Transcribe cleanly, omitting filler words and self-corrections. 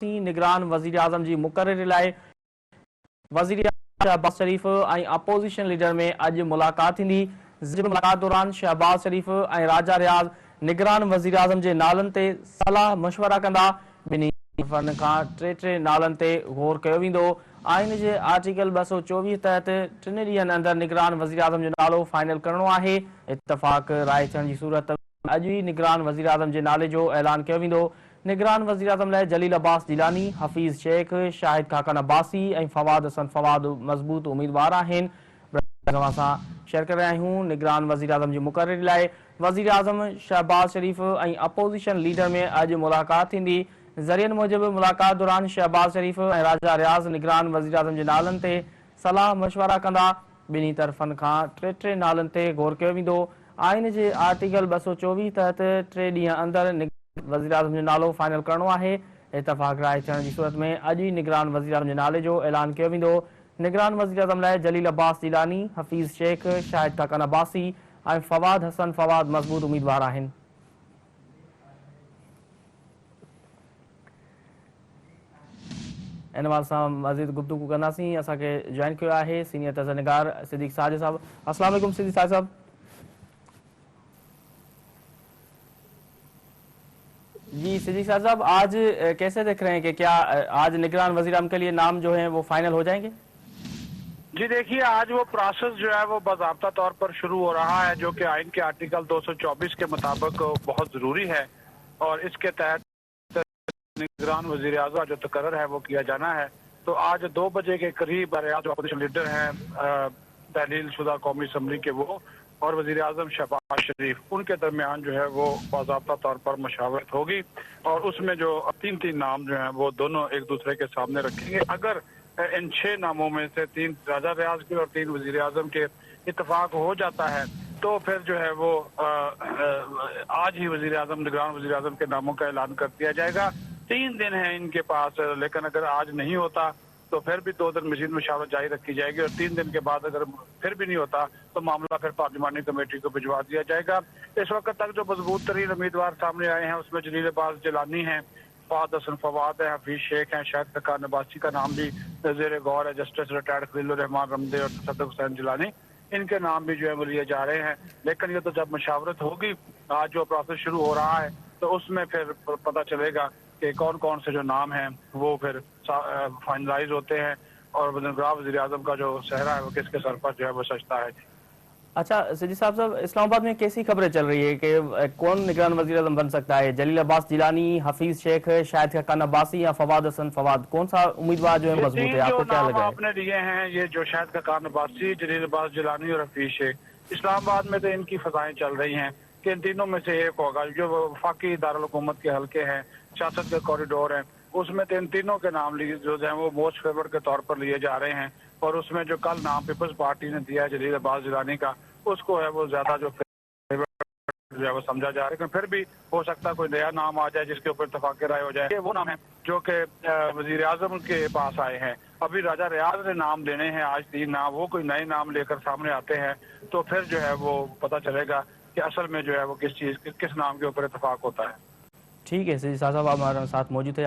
निगरान वज़ीर आज़म जी मुक़र्ररी लाइ वज़ीर शहबाज शरीफ ऐं अपोज़िशन लीडर में अॼु मुलाक़ात थींदी। मुलाक़ात दौरान शहबाज शरीफ ऐं राजा रियाज़ निगरान वज़ीर आज़म जे नालनि ते सलाह मशवरा कंदा। ॿिन्ही तरफ़नि खां टे नालनि ते गौर कयो वेंदो। आइन जे आर्टिकल 224 तहत 3 ॾींहंनि अंदरि निगरान वज़ीर आज़म जो नालो फाइनल करणो आहे। इत्तफ़ाक़ राय थियण जी सूरत में अॼु ई निगरान वज़ीर आज़म जे नाले जो ऐलान कयो वेंदो। निगरान वज़ीर आज़म लाइ जलील अब्बास जिलानी, हफ़ीज़ शेख, शाहिद खाकान अब्बासी ऐं फवाद हसन फवाद मज़बूत उम्मीदवार आहिनि। शेयर करे रहिया आहियूं। निगरान वज़ीर आज़म जी मुक़र्ररी लाइ वज़ीर आज़म शहबाज शरीफ ऐं अपोज़िशन लीडर में अॼु मुलाक़ात थींदी। ज़रियनि मूजिबि मुलाक़ात दौरान शहबाज शरीफ ऐं राजा रियाज़ निगरान वज़ीर आज़म जे नालनि ते सलाह मशवरा कंदा। ॿिन्ही तरफ़नि खां टे नालनि ते गौर कयो वेंदो। आइन जे आर्टिकल 224 तहत 3 ॾींहं अंदरि वज़ीर आज़म जो नालो फाइनल करणो आहे। इत्तफ़ाक़ राय थियण जी सूरत में अॼु ई निगरान वज़ीर आज़म जे नाले जो ऐलान कयो वेंदो। निगरान वज़ीर आज़म लाइ जलील अब्बास जिलानी, हफ़ीज़ शेख, शाहिद खाकान अब्बासी ऐं फवाद हसन फवाद मज़बूत उम्मीदवार आहिनि। इन वाल सां मज़ीद गुफ्तगू कंदासीं। असांखे जॉइन कयो आहे सीनियर तज़निगार सिद्दीक़ साजिद साहब। अस्सलाम वालेकुम सिद्दीक़ साजिद साहब। जी सिद्दीक़ साहब, आज कैसे देख रहे हैं कि क्या आज निगरान वज़ीर आज़म के लिए नाम जो है वो फाइनल हो जाएंगे? जी देखिए, आज वो प्रोसेस जो है वो बाज़ाब्ता तौर पर शुरू हो रहा है, जो कि आइन के आर्टिकल 224 के मुताबिक बहुत ज़रूरी है और इसके तहत निगरान वज़ीर आज़म जो तकर्रर है वो किया जाना है। तो आज 2 बजे के करीब जो अपोजिशन लीडर हैं तहलील शुदा कौमी असम्बली के वो और वज़ीर आज़म शहबाज शरीफ, उनके दरमियान जो है वो बाज़ाब्ता तौर पर मशावरत होगी और उसमें जो 3 नाम जो हैं वो दोनों एक दूसरे के सामने रखेंगे। अगर इन 6 नामों में से 3 राजा रियाज के और 3 वज़ीर आज़म के इत्तेफाक हो जाता है तो फिर जो है वो आज ही वज़ीर आज़म निगरान वज़ीर आज़म के नामों का ऐलान कर दिया जाएगा। 3 दिन है इनके पास, लेकिन अगर आज नहीं होता तो फिर भी 2 दिन मजीद मुशावरत जारी रखी जाएगी और 3 दिन के बाद अगर फिर भी नहीं होता तो मामला फिर पार्लिमानी कमेटी को भिजवा दिया जाएगा। इस वक्त तक जो मजबूत तरीन उम्मीदवार सामने आए हैं उसमें जलील अब्बास जिलानी है, फवाद हसन फवाद है, हफीज शेख है, शाहिद खाकान अब्बासी का नाम भी ज़ेर गौर है, जस्टिस रिटायर्ड खलीलुर रहमान रमदे और सदक हुसैन जिलानी, इनके नाम भी जो है वो लिए जा रहे हैं। लेकिन ये तो जब मशावरत होगी, आज जो प्रोसेस शुरू हो रहा है तो उसमें फिर पता चलेगा कि कौन कौन से जो नाम हैं वो फिर फाइनलाइज होते हैं और वज़ीर आज़म का जो सहरा है वो किसके सर पर जो है वो सजता है। अच्छा सिद्दीक़ साहब, इस्लामाबाद में कैसी खबरें चल रही है कि कौन निगरान वज़ीर आज़म बन सकता है? जलील अब्बास जिलानी, हफीज शेख, शाहिद खाकान अब्बासी या फवाद हसन फवाद, कौन सा उम्मीदवार जो है मजबूत है? आपको क्या लगा? आपने लिए हैं ये जो शाहिद खाकान अब्बासी, जलील अब्बास जिलानी और हफीज शेख, इस्लामाबाद में तो इनकी फजाएं चल रही हैं कि इन तीनों में से एक होगा। जो वफाकी दारुल हुकूमत के हल्के हैं, सियासत के कॉरिडोर हैं, उसमें तो इन तीनों के नाम जो है वो मोस्ट फेवर्ड के तौर पर लिए जा रहे हैं और उसमें जो कल नाम पीपल्स पार्टी ने दिया है जलील अब्बास जिलानी का, उसको है वो ज्यादा जो है वो समझा जा रहा है। लेकिन फिर भी हो सकता है कोई नया नाम आ जाए जिसके ऊपर इत्तेफाक राय हो जाए। ये वो नाम है जो कि वज़ीर आज़म के पास आए हैं। अभी राजा रियाज ने नाम देने हैं आज 3 नाम, वो कोई नए नाम लेकर सामने आते हैं तो फिर जो है वो पता चलेगा कि असल में जो है वो किस नाम के ऊपर इत्तेफाक होता है। ठीक है सिद्दीक़ साहब, आप हमारे साथ मौजूद है।